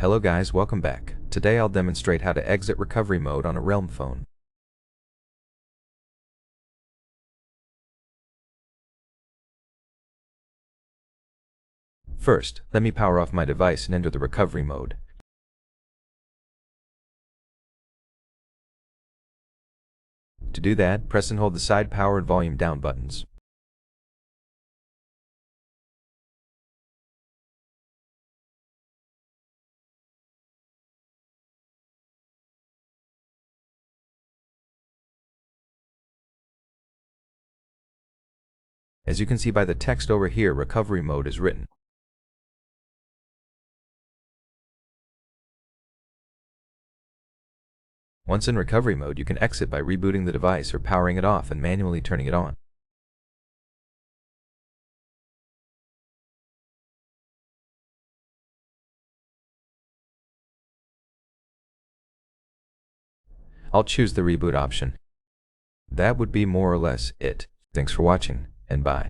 Hello guys, welcome back. Today I'll demonstrate how to exit recovery mode on a Realme phone. First, let me power off my device and enter the recovery mode. To do that, press and hold the side power and volume down buttons. As you can see by the text over here, recovery mode is written. Once in recovery mode, you can exit by rebooting the device or powering it off and manually turning it on. I'll choose the reboot option. That would be more or less it. Thanks for watching, and bye.